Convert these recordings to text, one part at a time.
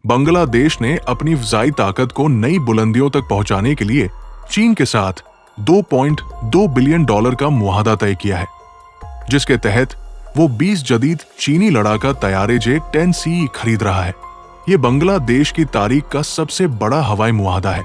बांग्लादेश ने अपनी फ़ज़ाई ताकत को नई बुलंदियों तक पहुंचाने के लिए चीन के साथ $2.2 बिलियन का मुआहदा तय किया है, जिसके तहत वो 20 जदीद चीनी लड़ाका तैयारे J-10C खरीद रहा है। ये बांग्लादेश की तारीख का सबसे बड़ा हवाई मुआहदा है,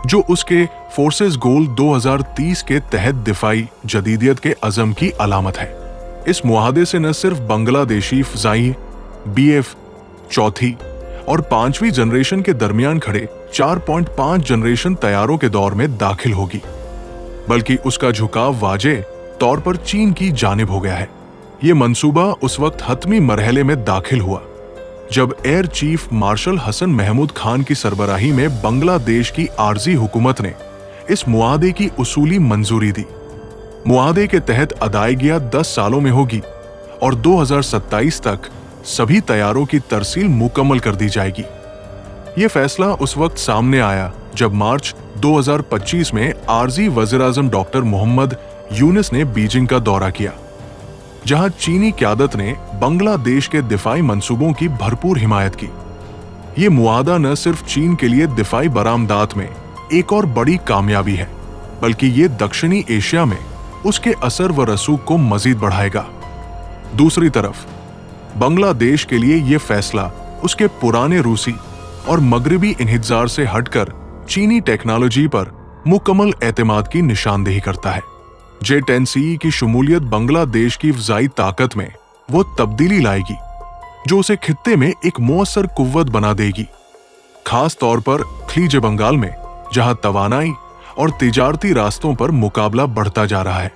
जो उसके फोर्सेस गोल 2030 के तहत दिफाई जदीदियत के अज़म की अलामत है। इस मुआहदे से न सिर्फ बांग्लादेशी फ़ज़ाई BF चौथी और 5वीं जनरेशन के दरमियान खड़े 4.5 जनरेशन तैयारों के दौर में दाखिल होगी, बल्कि उसका झुकाव वाज़ेह तौर पर चीन की जानिब हो गया है। ये मंसूबा उस वक्त हतमी मरहले में दाखिल हुआ जब air chief marshal Hasan Mahmood Khan की सरबराही में बांग्लादेश की आर्जी हुकूमत ने इस मुआहदे की उसूली मंजूरी दी। मुआहदे के तहत अदायगियां 10 सालों में होगी और 2027 तक सभी तैयारों की तरसील मुकम्मल कर दी जाएगी। ये फैसला उस वक्त सामने आया जब मार्च 2025 में आर्जी वज़ीर-ए-आज़म डॉक्टर मोहम्मद यूनुस ने बीजिंग का दौरा किया, जहां चीनी क़यादत ने बांग्लादेश के दिफाई मंसूबों की भरपूर हिमायत की। ये मुआहदा न सिर्फ चीन के लिए दिफाई बरामदात में एक और बड़ी कामयाबी है, बल्कि ये दक्षिणी एशिया में उसके असर व रसूख को मजीद बढ़ाएगा। दूसरी तरफ बांग्लादेश के लिए ये फैसला उसके पुराने रूसी और मगरबी इन्हिज़ार से हटकर चीनी टेक्नोलॉजी पर मुकम्मल एतमाद की निशानदेही करता है। J-10C की शमूलियत बांग्लादेश की फ़ज़ाई ताकत में वो तब्दीली लाएगी जो उसे खित्ते में एक मुअस्सर कुव्वत बना देगी, खास तौर पर खलीज बंगाल में, जहां तवानाई और तिजारती रास्तों पर मुकाबला बढ़ता जा रहा है।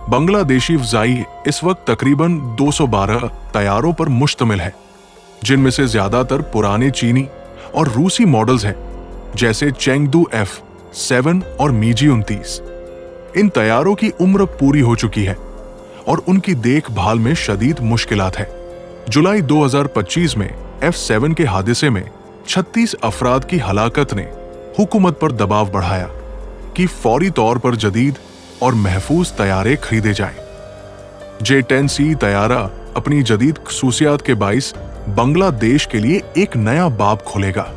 बांग्लादेशी फ़ज़ाई इस वक्त तकरीबन 212 तैयारों पर मुश्तमिल है, जिनमें से ज्यादातर पुराने चीनी और रूसी मॉडल्स हैं, जैसे चेंगदू F-7 और मीजी-29। इन तैयारों की उम्र पूरी हो चुकी है और उनकी देखभाल में शदीद मुश्किलात है। जुलाई 2025 में F-7 के हादसे में 36 अफराद की हलाकत ने हुकूमत पर दबाव बढ़ाया कि फौरी तौर पर जदीद और महफूज तैयारे खरीदे जाएं। J-10C तैयारा अपनी जदीद खसूसियात के बाइस बांग्लादेश के लिए एक नया बाब खोलेगा।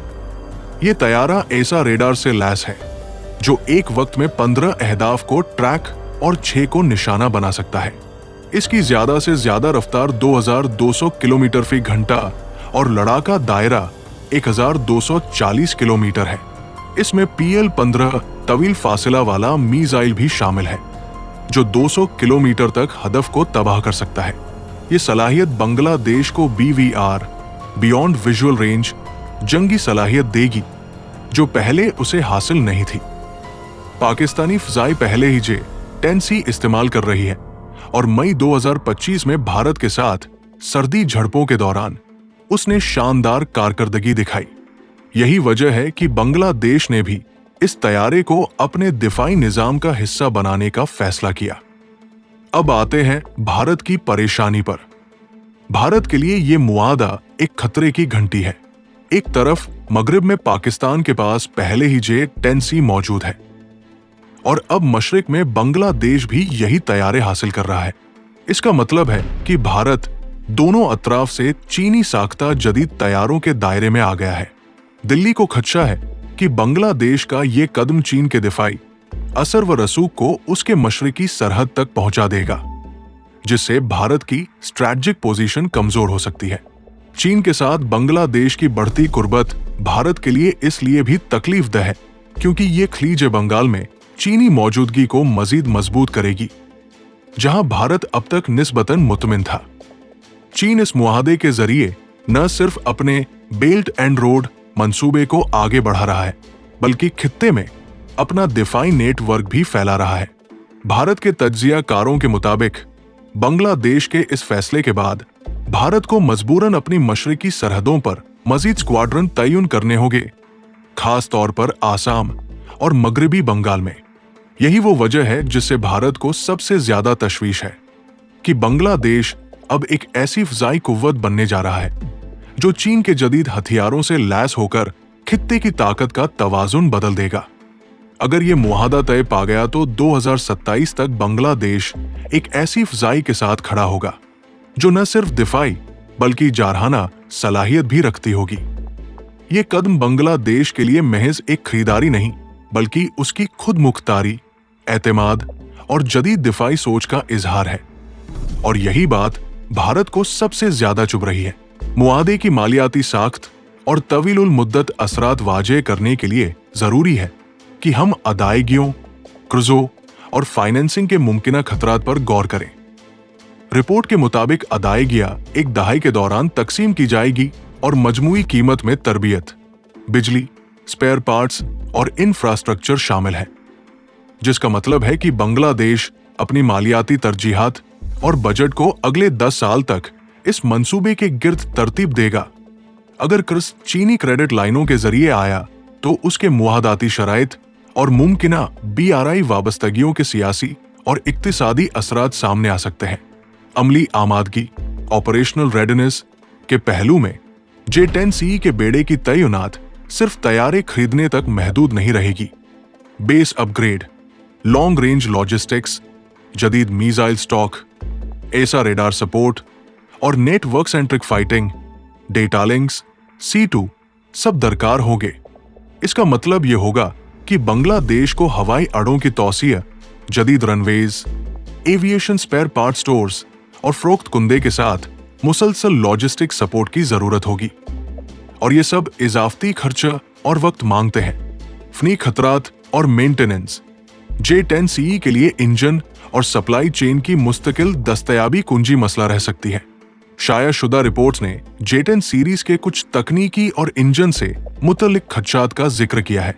ये तैयारा ऐसा रेडार से लैस है जो एक वक्त में 15 अहदाफ को ट्रैक और 6 को निशाना बना सकता है। इसकी ज्यादा से ज्यादा रफ्तार 2200 किलोमीटर फी घंटा और लड़ाका दायरा 1240 किलोमीटर है। इसमें PL-15 तवील फासिला वाला मीज़ाइल भी शामिल है, जो 200 किलोमीटर तक हदफ को तबाह कर सकता है। ये सलाहियत बांग्लादेश को BVR बियॉन्ड विजुअल रेंज जंगी सलाहियत देगी, जो पहले उसे हासिल नहीं थी। पाकिस्तानी फ़ज़ाई पहले ही J-10C इस्तेमाल कर रही है और मई 2025 में भारत के साथ सर्दी झड़पों के दौरान उसने शानदार कारकर्दगी दिखाई। यही वजह है कि बांग्लादेश ने भी इस तैयारे को अपने दिफाई निजाम का हिस्सा बनाने का फैसला किया। अब आते हैं भारत की परेशानी पर। भारत के लिए ये मुआहदा एक खतरे की घंटी है। एक तरफ मगरिब में पाकिस्तान के पास पहले ही J-10C मौजूद है और अब मशरिक में बांग्लादेश भी यही तैयारे हासिल कर रहा है। इसका मतलब है कि भारत दोनों अतराफ से चीनी साख्ता जदीद तैयारों के दायरे में आ गया है। दिल्ली को खदशा है कि बांग्लादेश का ये कदम चीन के दिफाई असर व रसूख को उसके मशरिकी सरहद तक पहुंचा देगा, जिससे भारत की स्ट्रैटेजिक पोजीशन कमजोर हो सकती है। चीन के साथ बांग्लादेश की बढ़ती कुर्बत भारत के लिए इसलिए भी तकलीफदह है क्योंकि ये खलीज बंगाल में चीनी मौजूदगी को मजीद मजबूत करेगी, जहां भारत अब तक निस्बतन मुतमिन था। चीन इस मुआहदे के जरिए न सिर्फ अपने बेल्ट एंड रोड मंसूबे को आगे बढ़ा रहा है, बल्कि खित्ते में अपना दिफाई नेटवर्क भी फैला रहा है। भारत के तज्जियाकारों के मुताबिक बांग्लादेश के इस फैसले के बाद भारत को मजबूरन अपनी मशरिकी सरहदों पर मजीद स्क्वाड्रन तयन करने होंगे, खास तौर पर आसाम और मगरबी बंगाल में। यही वो वजह है जिससे भारत को सबसे ज्यादा तशवीश है कि बांग्लादेश अब एक ऐसी फ़ज़ाई कुव्वत बनने जा रहा है जो चीन के जदीद हथियारों से लैस होकर खित्ते की ताकत का तवाजुन बदल देगा। अगर ये मुआहदा तय पा गया तो 2027 तक बांग्लादेश एक ऐसी फ़ज़ाई के साथ खड़ा होगा जो न सिर्फ दिफाई बल्कि जारहाना सलाहियत भी रखती होगी। ये कदम बांग्लादेश के लिए महज एक खरीदारी नहीं, बल्कि उसकी खुद मुख्तारी, एतमाद और जदीद दिफाई सोच का इजहार है। और यही बात भारत को सबसे ज्यादा चुभ रही है। मुआहदे की मालियाती साख्त और तवीलुल मुद्दत असरात वाजे करने के लिए जरूरी है कि हम अदायगियों, कर्जों और फाइनेंसिंग के मुमकिन खतरात पर गौर करें। रिपोर्ट के मुताबिक अदायगियां एक दहाई के दौरान तकसीम की जाएगी और मजमूई कीमत में तरबियत, बिजली, स्पेयर पार्ट्स और इंफ्रास्ट्रक्चर शामिल है, जिसका मतलब है कि बांग्लादेश अपनी मालियाती तरजीहात और बजट को अगले 10 साल तक इस मंसूबे के गिर्द तरतीब देगा। अगर कर्ज चीनी क्रेडिट लाइनों के जरिए आया तो उसके मुआहदाती शराइत और मुमकिना BRI वाबस्तगियों के सियासी और इक्तिसादी असरात सामने आ सकते हैं। अमली आमादगी, ऑपरेशनल रेडीनेस के पहलू में J-10C के बेड़े की तैनात सिर्फ तैयारे खरीदने तक महदूद नहीं रहेगी। Base upgrade, long range logistics, जदीद मिसाइल स्टॉक, एसा रेडार सपोर्ट और network centric fighting, data links, C2 सब दरकार होंगे। इसका मतलब यह होगा कि बांग्लादेश को हवाई अड्डों की तौसिया, जदीद runways, aviation spare part stores और फरोख्त कुंदे के साथ मुसलसल लॉजिस्टिक सपोर्ट की जरूरत होगी। और ये सब इजाफती खर्चा और वक्त मांगते हैं। फनी खतरात और मेंटेनेंस, J-10C के लिए इंजन और सप्लाई चेन की मुस्तकिल दस्तयाबी कुंजी मसला रह सकती है। शाया शुदा रिपोर्ट्स ने J-10 सीरीज के कुछ तकनीकी और इंजन से मुतल्लिक खदशात का जिक्र किया है।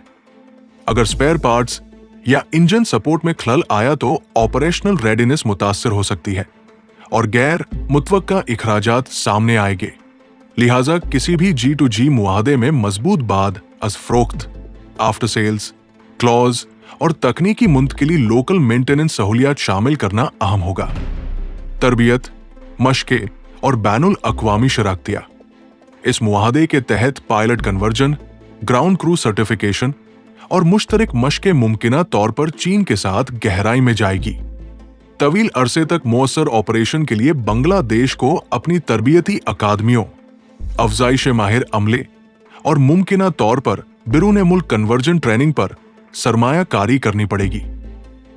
अगर स्पेयर पार्ट्स या इंजन सपोर्ट में खलल आया तो ऑपरेशनल रेडीनेस मुतासर हो सकती है और गैर मुतवक्का इखराजात सामने आएंगे। लिहाजा किसी भी G2G मुआहदे में मजबूत बाद अज फरोख्त, आफ्टर सेल्स, क्लॉज और तकनीकी मुंतकिली लोकल मेंटेनेंस सहूलियात शामिल करना अहम होगा। तरबियत, मशके और बैनुल अक़वामी शराकतियां, इस मुआहदे के तहत pilot conversion, ground crew certification और मुश्तरक मशके मुमकिना तौर पर चीन के साथ गहराई में जाएगी। तवील अरसे तक मौसर ऑपरेशन के लिए बांग्लादेश को अपनी तरबियती अकादमियों, अफजाइश माहिर अमले और मुमकिना तौर पर बिरूने मुल्क कन्वर्जन ट्रेनिंग पर सरमायाकारी करनी पड़ेगी।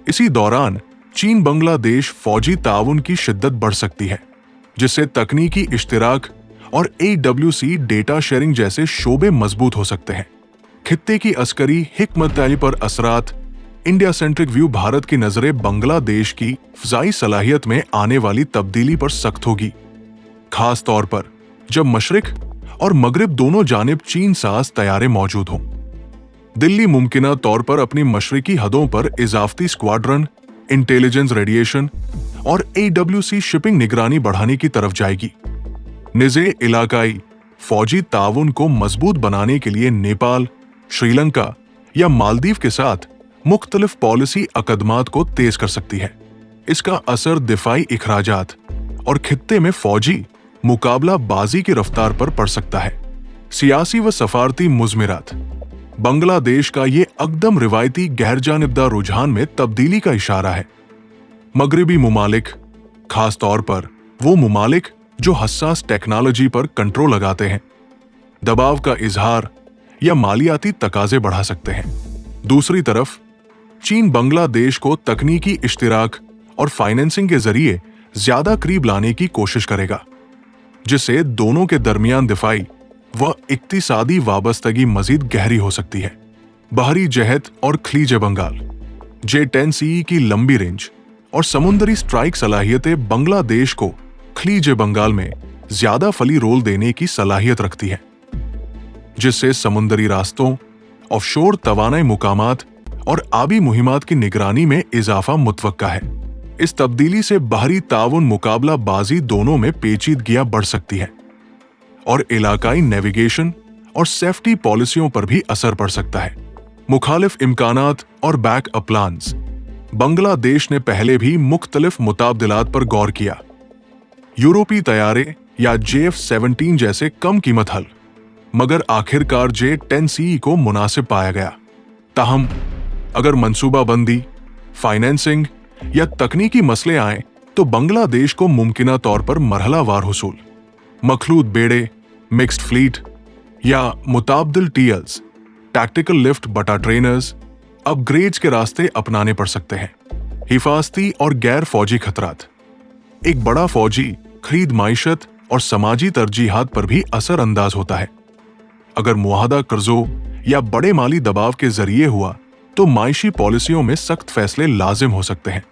इसी दौरान चीन बांग्लादेश फौजी ताउन की शिद्दत बढ़ सकती है, जिससे तकनीकी इश्तिराक और AWC डेटा शेयरिंग जैसे शोबे मजबूत हो सकते हैं। खित्ते की अस्करी हिकमत-ए-अमली पर असरात, इंडिया सेंट्रिक व्यू भारत की नजरें बांग्लादेश की फ़ज़ाई सलाहियत में आने वाली तब्दीली पर सख्त होगी, खास तौर पर जब मशरिक और मगरिब दोनों जानिब चीन साज तैयारे मौजूद हों। दिल्ली मुमकिना तौर पर अपनी मशरिकी हदों पर इजाफती स्क्वाड्रन, इंटेलिजेंस रेडिएशन और AWC शिपिंग निगरानी बढ़ाने की तरफ जाएगी। निज़े इलाकाई फौजी ताउन को मजबूत बनाने के लिए नेपाल, श्रीलंका या मालदीव के साथ मुख्तलिफ पॉलिसी अकदमात को तेज कर सकती है। इसका असर दिफाई इखराजात और खित्ते में फौजी मुकाबला बाजी की रफ्तार पर पड़ सकता है। सियासी व सफारती मुज़मिरात, बांग्लादेश का ये अकदम रिवायती गैरजानिबदार रुझान में तब्दीली का इशारा है। मगरिबी मुमालिक, खास तौर पर वो मुमालिक जो हसास टेक्नोलॉजी पर कंट्रोल लगाते हैं, दबाव का इजहार या मालियाती तकाजे बढ़ा सकते हैं। दूसरी तरफ चीन बांग्लादेश को तकनीकी इश्तिराक और फाइनेंसिंग के जरिए ज्यादा करीब लाने की कोशिश करेगा, जिससे दोनों के दरमियान दिफाई व इक्तिसादी वाबस्तगी मजीद गहरी हो सकती है। बाहरी जहत और खलीज बंगाल, J-10C की लंबी रेंज और समुद्री स्ट्राइक सलाहियतें बांग्लादेश को खलीज बंगाल में ज्यादा फली रोल देने की सलाहियत रखती है, जिससे समुद्री रास्तों, ऑफशोर तवानाई मुकामात और आबी मुहिमात की निगरानी में इजाफा मुतवक्का है। इस तब्दीली से बाहरी ताउन मुकाबला बाजी दोनों में पेचीदगियां बढ़ सकती है और इलाकाई नेविगेशन और सेफ्टी पॉलिसियों पर भी असर पड़ सकता है। मुखालिफ इम्कानात और बैकअप प्लान्स, बांग्लादेश ने पहले भी मुख्तलिफ मुताबदिलात पर गौर किया, यूरोपीय तैयारे या JF-17 जैसे कम कीमत हल, मगर आखिरकार J-10C को मुनासिब पाया गया। ताहम अगर मंसूबाबंदी, फाइनेंसिंग या तकनीकी मसले आए तो बांग्लादेश को मुमकिना तौर पर मरहलावार हुसूल, मखलूत बेड़े, मिक्स्ड फ्लीट या मुताबदिल टीएल्स, टैक्टिकल लिफ्ट बटा ट्रेनर्स, अपग्रेड्स के रास्ते अपनाने पड़ सकते हैं। हिफाजती और गैर फौजी खतरात। एक बड़ा फौजी खरीद माइशत और समाजी तरजीहात पर भी असर अंदाज होता है। अगर मुआहदा कर्जों या बड़े माली दबाव के जरिए हुआ तो मायशी पॉलिसियों में सख्त फैसले लाजिम हो सकते हैं,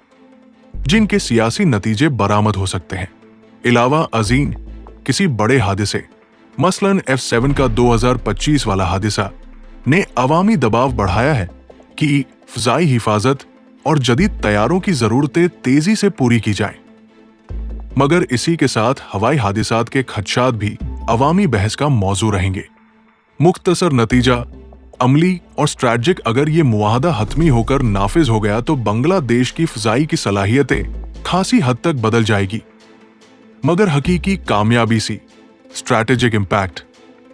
जिनके सियासी नतीजे बरामद हो सकते हैं। इलावा अजीम किसी बड़े हादसे, मसलन F7 का 2025 वाला हादसा, ने अवामी दबाव बढ़ाया है कि फ़ज़ाई हिफाजत और जदीद तैयारों की जरूरतें तेजी से पूरी की जाएं। मगर इसी के साथ हवाई हादिसात के खदशात भी अवामी बहस का मौजू रहेंगे। मुख्तसर नतीजा अमली और स्ट्रैटेजिक, अगर ये मुआहदा हतमी होकर नाफिज हो गया तो बांग्लादेश की फ़ज़ाई की सलाहियतें खासी हद तक बदल जाएगी। मगर हकीकी कामयाबी सी स्ट्रैटेजिक इम्पैक्ट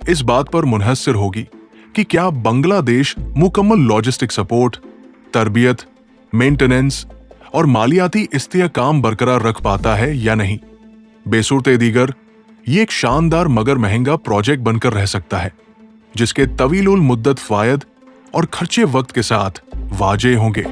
इस बात पर मुनहसर होगी कि क्या बांग्लादेश मुकम्मल लॉजिस्टिक सपोर्ट, तरबियत, मेंटेनेंस और मालियाती इस्तेहकाम बरकरार रख पाता है या नहीं। बेसूरत दीगर ये एक शानदार मगर महंगा प्रोजेक्ट बनकर रह सकता है, जिसके तवीलुल मुद्दत फायद और खर्चे वक्त के साथ वाजे होंगे।